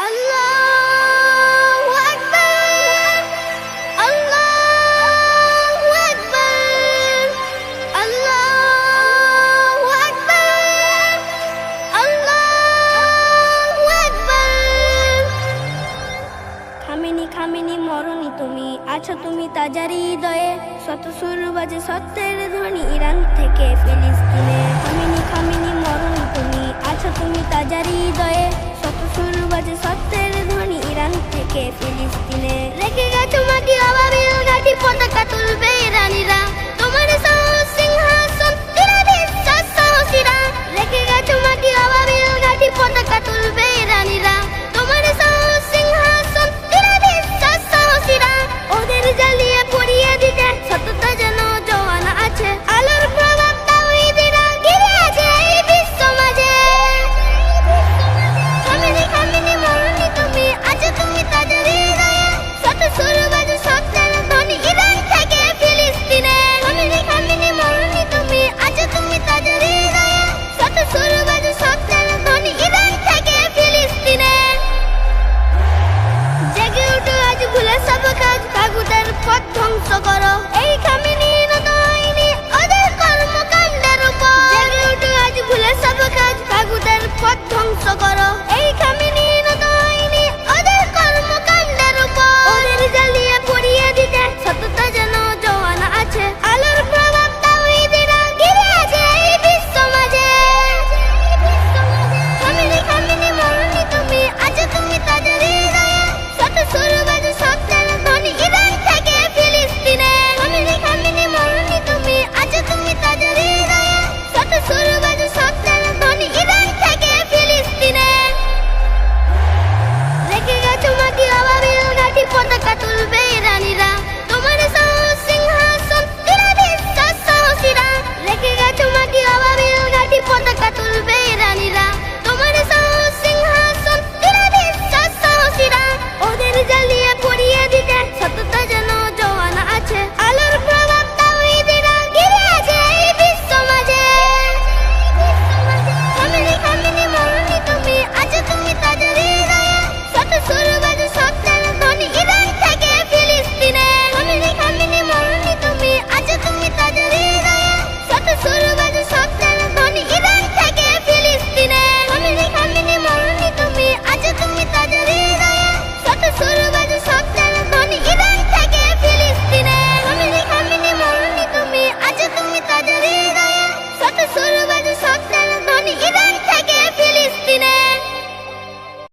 আল্লাহু আকবার, আল্লাহু আকবার, আল্লাহু আকবার, আল্লাহু আকবার। খামেনি খামেনি মরণি তুমি আছো তুমি তাজারি হৃদয়ে, শত সুর বাজে সত্যের ধ্বনি ইরান থেকে ফিলিস্তিনে। খামেনি খামেনি মরণি তুমি আছো তুমি তাজারি হৃদয়ে,